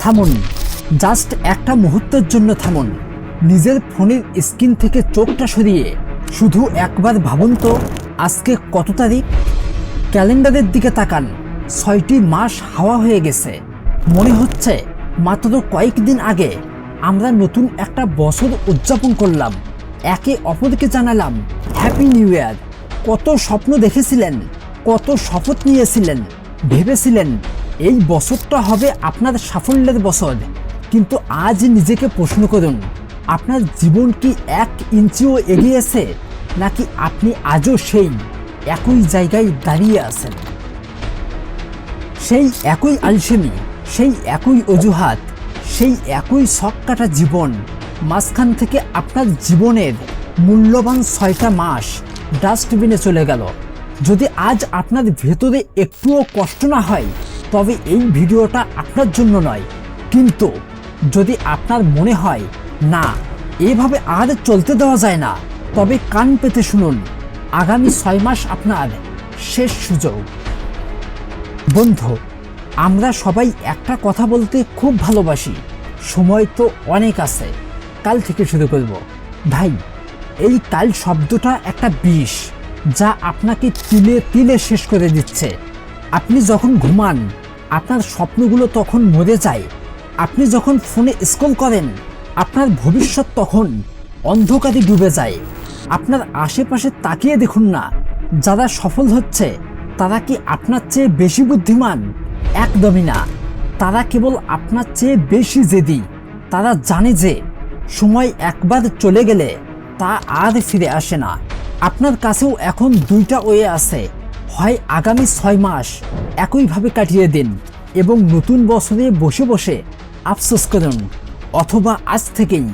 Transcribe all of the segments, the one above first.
থামুন, জাস্ট একটা মুহূর্তের জন্য থামুন। নিজের ফোনের স্ক্রিন থেকে চোখটা সরিয়ে শুধু একবার ভাবুন তো, আজকে কত তারিখ? ক্যালেন্ডারের দিকে তাকান, 6টি মাস হাওয়া হয়ে গেছে। মনে হচ্ছে মাত্র কয়েকদিন আগে আমরা নতুন একটা বছর উদযাপন করলাম, একে অপরকে জানালাম হ্যাপি নিউ ইয়ার। কত স্বপ্ন দেখেছিলেন, কত শপথ নিয়েছিলেন, ভেবেছিলেন এই বছরটা হবে আপনার সাফল্যের বছর। কিন্তু আজ নিজেকে প্রশ্ন করুন, আপনার জীবন কি 1 ইঞ্চিও এগিয়েছে, নাকি আপনি আজও সেই একই জায়গায় দাঁড়িয়ে আছেন? সেই একই আলসেমি, সেই একই অজুহাত, সেই একই শখ কাটা জীবন। মাঝখান থেকে আপনার জীবনের মূল্যবান 6টা মাস ডাস্টবিনে চলে গেল। যদি আজ আপনার ভেতরে একটুও কষ্ট না হয়, তবে এই ভিডিওটা আপনার জন্য নয়। কিন্তু যদি আপনার মনে হয় না, এভাবে আর চলতে দেওয়া যায় না, তবে কান পেতে শুনুন। আগামী 6 মাস আপনার শেষ সুযোগ। বন্ধু, আমরা সবাই একটা কথা বলতে খুব ভালোবাসি, সময় তো অনেক আছে, কাল থেকে শুরু করব। ভাই, এই কাল শব্দটা একটা বিষ, যা আপনাকে তিলে তিলে শেষ করে দিচ্ছে। আপনি যখন ঘুমান, আপনার স্বপ্নগুলো তখন মরে যায়। আপনি যখন ফোনে স্ক্রল করেন, আপনার ভবিষ্যৎ তখন অন্ধকারে ডুবে যায়। আপনার আশেপাশে তাকিয়ে দেখুন না, যারা সফল হচ্ছে তারা কি আপনার চেয়ে বেশি বুদ্ধিমান? একদমই না। তারা কেবল আপনার চেয়ে বেশি জেদি। তারা জানে যে সময় একবার চলে গেলে তা আর ফিরে আসে না। আপনার কাছেও এখন 2টা ওয়ে আছে। হয় আগামী 6 মাস একইভাবে কাটিয়ে দিন এবং নতুন বছরে বসে বসে আফসোস করুন, অথবা আজ থেকেই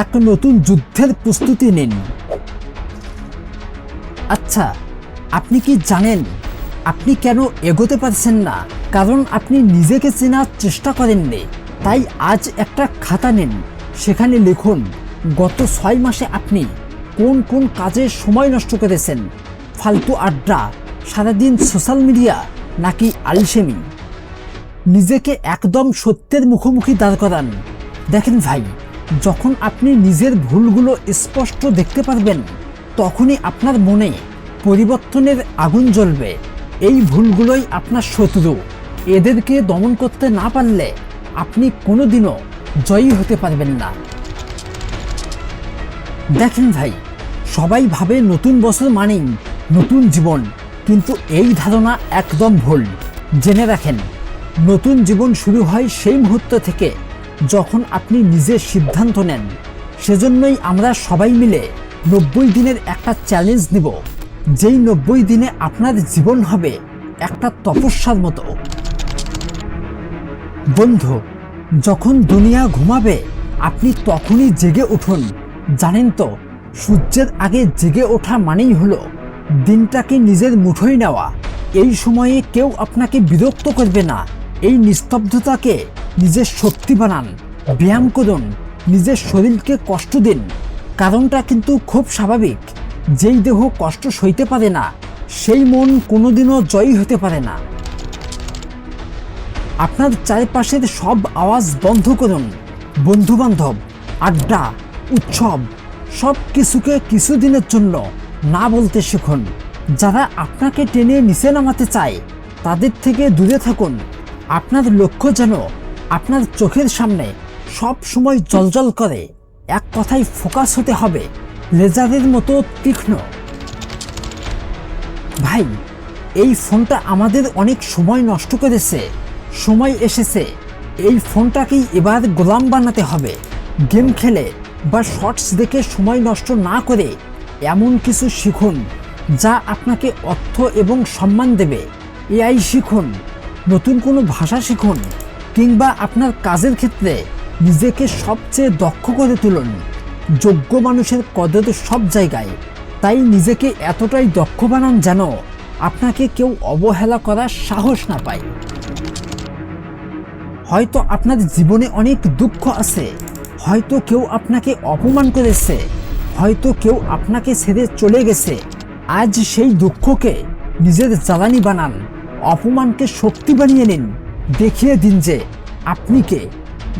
এক নতুন যুদ্ধের প্রস্তুতি নিন। আচ্ছা, আপনি কি জানেন আপনি কেন এগোতে পারছেন না? কারণ আপনি নিজেকে চেনার চেষ্টা করেননি। তাই আজ একটা খাতা নিন, সেখানে লিখুন গত 6 মাসে আপনি কোন কোন কাজে সময় নষ্ট করেছেন। ফালতু আড্ডা, সারাদিন সোশ্যাল মিডিয়া, নাকি আলসেমি? নিজেকে একদম সত্যের মুখোমুখি দাঁড় করান। দেখেন ভাই, যখন আপনি নিজের ভুলগুলো স্পষ্ট দেখতে পারবেন, তখনই আপনার মনে পরিবর্তনের আগুন জ্বলবে। এই ভুলগুলোই আপনার শত্রু। এদেরকে দমন করতে না পারলে আপনি কোনোদিনও জয়ী হতে পারবেন না। দেখেন ভাই, সবাই ভাবে নতুন বছর মানেই নতুন জীবন, কিন্তু এই ধারণা একদম ভুল। জেনে রাখেন, নতুন জীবন শুরু হয় সেই মুহূর্ত থেকে যখন আপনি নিজের সিদ্ধান্ত নেন। সেজন্যই আমরা সবাই মিলে 90 দিনের একটা চ্যালেঞ্জ নিব, যেই 90 দিনে আপনার জীবন হবে একটা তপস্যার মতো। বন্ধু, যখন দুনিয়া ঘুমাবে আপনি তখনই জেগে উঠুন। জানেন তো, সূর্যের আগে জেগে ওঠা মানেই হলো দিনটাকে নিজের মুঠোয় নেওয়া। এই সময়ে কেউ আপনাকে বিরক্ত করবে না। এই নিস্তব্ধতাকে নিজের শক্তি বানান। ব্যায়াম করুন, নিজের শরীরকে কষ্ট দিন। কারণটা কিন্তু খুব স্বাভাবিক। যেই দেহ কষ্ট সইতে পারে না, সেই মন কোনোদিনও জয়ী হতে পারে না। আপনার চারপাশের সব আওয়াজ বন্ধ করুন। বন্ধুবান্ধব, আড্ডা, উৎসব, সব কিছুকে কিছুদিনের জন্য না বলতে শিখুন। যারা আপনাকে টেনে নিচে নামাতে চায়, তাদের থেকে দূরে থাকুন। আপনার লক্ষ্য যেন আপনার চোখের সামনে সব সময় জ্বলজ্বল করে। এক কথায় ফোকাস হতে হবে, লেজারের মতো তীক্ষ্ণ। ভাই, এই ফোনটা আমাদের অনেক সময় নষ্ট করেছে। সময় এসেছে এই ফোনটাকেই এবার গোলাম বানাতে হবে। গেম খেলে বা শর্টস দেখে সময় নষ্ট না করে এমন কিছু শিখুন যা আপনাকে অর্থ এবং সম্মান দেবে। এআই শিখুন, নতুন কোনো ভাষা শিখুন, কিংবা আপনার কাজের ক্ষেত্রে নিজেকে সবচেয়ে দক্ষ করে তুলুন। যোগ্য মানুষের কদর সব জায়গায়। তাই নিজেকে এতটাই দক্ষ বানান যেন আপনাকে কেউ অবহেলা করার সাহস না পায়। হয়তো আপনার জীবনে অনেক দুঃখ আছে, হয়তো কেউ আপনাকে অপমান করেছে, হয়তো কেউ আপনাকে ছেড়ে চলে গেছে। আজ সেই দুঃখকে নিজের জ্বালানি বানান, অপমানকে শক্তি বানিয়ে নিন। দেখিয়ে দিন যে আপনি কে,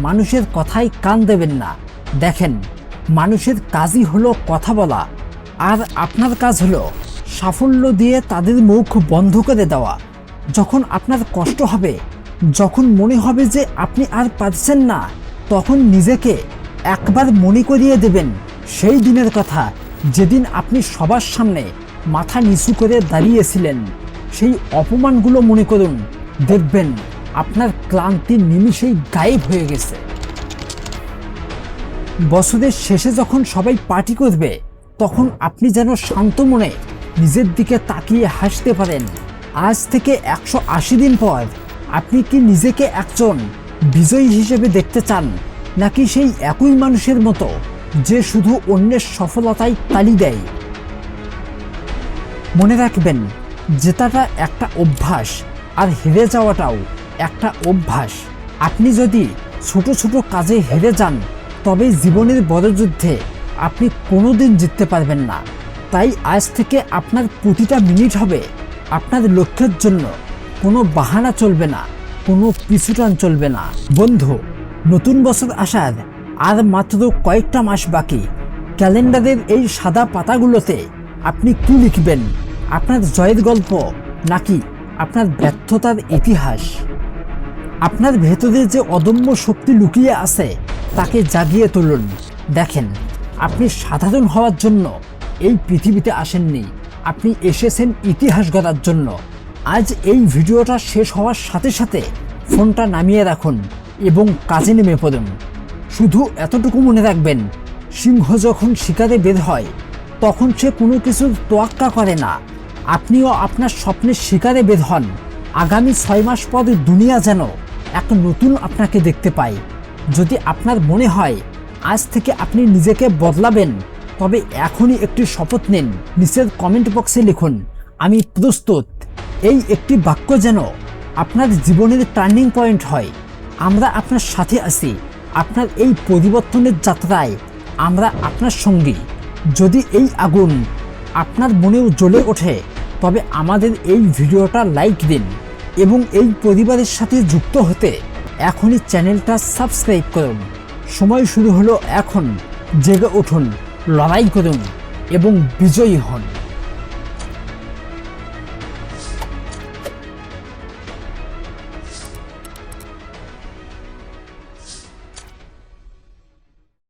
মানুষের কথায় কান দেবেন না। দেখেন, মানুষের কাজই হলো কথা বলা, আর আপনার কাজ হলো সাফল্য দিয়ে তাদের মুখ বন্ধ করে দেওয়া। যখন আপনার কষ্ট হবে, যখন মনে হবে যে আপনি আর পারছেন না, তখন নিজেকে একবার মনে করিয়ে দেবেন সেই দিনের কথা, যেদিন আপনি সবার সামনে মাথা নিচু করে দাঁড়িয়েছিলেন। সেই অপমানগুলো মনে করুন, দেখবেন আপনার ক্লান্তি নিমিষেই গায়েব হয়ে গেছে। বছরের শেষে যখন সবাই পার্টি করবে, তখন আপনি যেন শান্ত মনে নিজের দিকে তাকিয়ে হাসতে পারেন। আজ থেকে 180 দিন পর আপনি কি নিজেকে একজন বিজয়ী হিসেবে দেখতে চান, নাকি সেই একই মানুষের মতো যে শুধু অন্যের সফলতায় তালি দেয়? মনে রাখবেন, জেতাটা একটা অভ্যাস, আর হেরে যাওয়াটাও একটা অভ্যাস। আপনি যদি ছোট ছোট কাজে হেরে যান, তবে জীবনের বড় যুদ্ধে আপনি কোনোদিন জিততে পারবেন না। তাই আজ থেকে আপনার প্রতিটা মিনিট হবে আপনার লক্ষ্যের জন্য। কোনো বাহানা চলবে না, কোনো পিছুটান চলবে না। বন্ধু, নতুন বছর আসার আর মাত্র কয়েকটা মাস বাকি। ক্যালেন্ডারের এই সাদা পাতাগুলোতে আপনি কি লিখবেন? আপনার জয়ের গল্প, নাকি আপনার ব্যর্থতার ইতিহাস? আপনার ভেতরে যে অদম্য শক্তি লুকিয়ে আছে, তাকে জাগিয়ে তুলুন। দেখেন, আপনি সাধারণ হওয়ার জন্য এই পৃথিবীতে আসেননি, আপনি এসেছেন ইতিহাস গড়ার জন্য। আজ এই ভিডিওটা শেষ হওয়ার সাথে সাথে ফোনটা নামিয়ে রাখুন এবং কাজে নেমে পড়ুন। শুধু এতটুকু মনে রাখবেন, সিংহ যখন শিকারে বের হয়, তখন সে কোনো কিছুর তোয়াক্কা করে না। আপনিও আপনার স্বপ্নের শিকারে বের হন। আগামী 6 মাস পর দুনিয়া যেন এক নতুন আপনাকে দেখতে পায়। যদি আপনার মনে হয় আজ থেকে আপনি নিজেকে বদলাবেন, তবে এখনই একটি শপথ নিন। নিচের কমেন্ট বক্সে লিখুন, আমি প্রস্তুত। এই একটি বাক্য যেন আপনার জীবনের টার্নিং পয়েন্ট হয়। আমরা আপনার সাথে আছি। আপনার এই পরিবর্তনের যাত্রায় আমরা আপনার সঙ্গী। যদি এই আগুন আপনার মনেও জ্বলে ওঠে, তবে আমাদের এই ভিডিওটা লাইক দিন এবং এই পরিবারের সাথে যুক্ত হতে এখনই চ্যানেলটা সাবস্ক্রাইব করুন। সময় শুরু হলো এখন। জেগে উঠুন, লড়াই করুন এবং বিজয়ী হন।